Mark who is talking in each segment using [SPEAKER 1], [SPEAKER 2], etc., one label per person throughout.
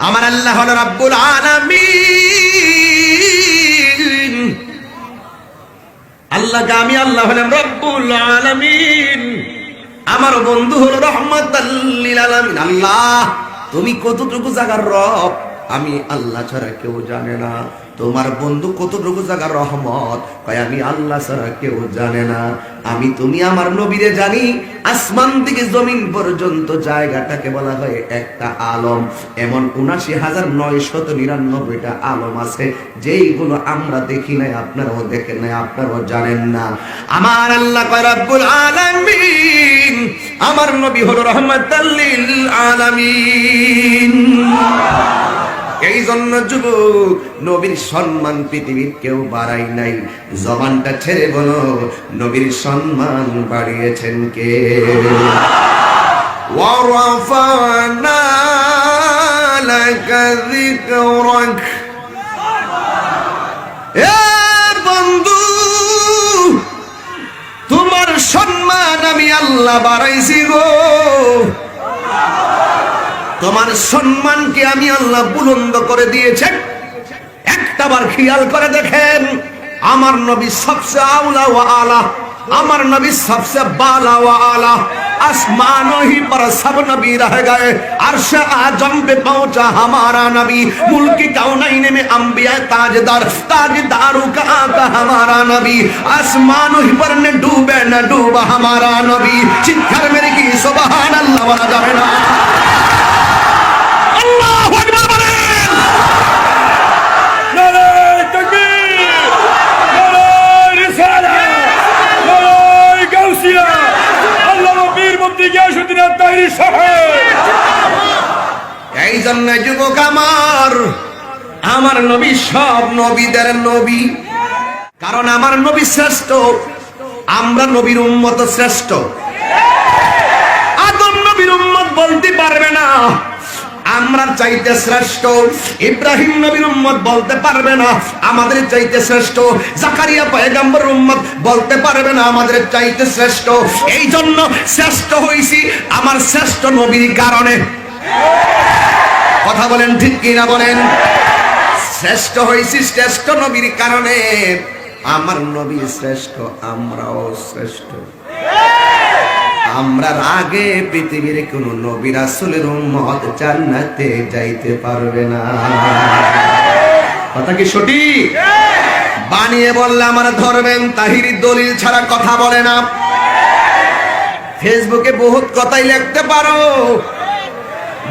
[SPEAKER 1] আমার আল্লাহ হলো রাব্বুল আলামিন। আল্লাহকে আমি আল্লাহ হলাম রাব্বুল আলামিন। আমার বন্ধু হলো রাহমাতাল লিল আলামিন। আল্লাহ তুমি কতটুকু জায়গার রব আমি আল্লাহ ছাড়া কেউ জানে না। তোমার বন্ধু কতটুকু জায়গার রহমত কয় আমি আল্লাহ ছাড়া কেউ জানে না। আমি তুমি আমার নবীরে জানি। আসমান থেকে জমিন পর্যন্ত জায়গাটাকে বলা হয় একটা আলম। এমন ৭৯,৯৯৯টা আলম আছে যেইগুলো আমরা দেখি নাই, আপনারাও দেখেন নাই, আপনারাও জানেন না। আমার আল্লাহ কয় রাব্বুল আলামিন, আমার নবী হলো রাহমাতাল লিল আলামিন। এই জন্য যুবক, নবীর সম্মান পৃথিবীর কেউ বাড়াই নাই। জবানটা ছেড়ে বলো, নবীর সম্মান বাড়িয়েছেন কে? ওয়ারাফানা লাকা যিকরাক। এ বন্ধু, তোমার সম্মান আমি আল্লাহ বাড়াইছি গো। তোমার সম্মানকে আমি আল্লাহ বুলন্দ করে দিয়েছেন। একটাবার খেয়াল করে দেখেন, আমার নবী সবচেয়ে আউলা ওয়া আলা, আমার নবী সবচেয়ে বালা ওয়া আলা। आसमानों ही पर सब नबी रह गए, अर्श आजम पे पहुंचा हमारा नबी। मुल्क कौनैन में अंबिया ताजदार, ताजदारों का आका हमारा नबी। आसमानों ही पर न डूबे न डूबा हमारा नबी। चित्कार मेरे की सुभान अल्लाह वाला जावे ना। अल्लाहु अकबर बोले। नारे तकबीर, नारे रिसालत, नारे गौसिया। এই জন্য যুবক আমার নবী সব নবীদের নবী, কারণ আমার নবী শ্রেষ্ঠ। আমরা নবীর উম্মত শ্রেষ্ঠ। আদম নবীর উম্মত বলতে পারবে না আমরা চাইতে শ্রেষ্ঠ। ইব্রাহিম নবীর উম্মত বলতে পারবে না আমাদের চাইতে শ্রেষ্ঠ। জাকারিয়া পয়গম্বরের উম্মত বলতে পারবে না আমাদের চাইতে শ্রেষ্ঠ। এই জন্য শ্রেষ্ঠ হইছি আমার শ্রেষ্ঠ নবীর কারণে। কথা বলেন ঠিক কিনা বলেন? শ্রেষ্ঠ হইছি শ্রেষ্ঠ নবীর কারণে। আমার নবী শ্রেষ্ঠ, আমরাও শ্রেষ্ঠ। আমরা আগে পৃথিবীর কোন নবী রাসূলের উম্মত জান্নাতে যাইতে পারবে না। কথা কি সঠিক? বানিয়ে বললে আমরা ধরবেন। তাহিরি দলিল ছাড়া কথা বলে না। ফেসবুকে বহুত কথাই লিখতে পারো,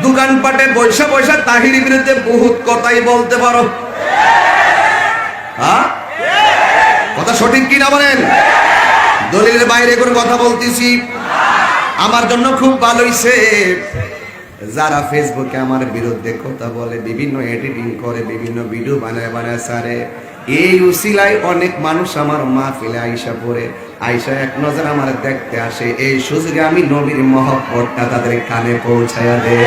[SPEAKER 1] দোকানপাটে বৈশা বৈশা তাহিরি বিরুদ্ধে বহুত কথাই বলতে পারো। হ্যাঁ, কথা সঠিক কিনা বলেন? দলিলের বাইরে কোন কথা বলতেছি? আমার জন্য খুব ভালো হইছে যারা ফেসবুকে আমার বিরুদ্ধে কথা বলে, বিভিন্ন এডিটিং করে, বিভিন্ন ভিডিও বানায় বানায় সারে। এই উসিলায় অনেক মানুষ আমার মাহফিলে আইসা পড়ে, আইসা এক নজর আমার দেখতে আসে। এই সুযোগে আমি নবীর মহব্বতটা তাদের কানে পৌঁছায়া দেই।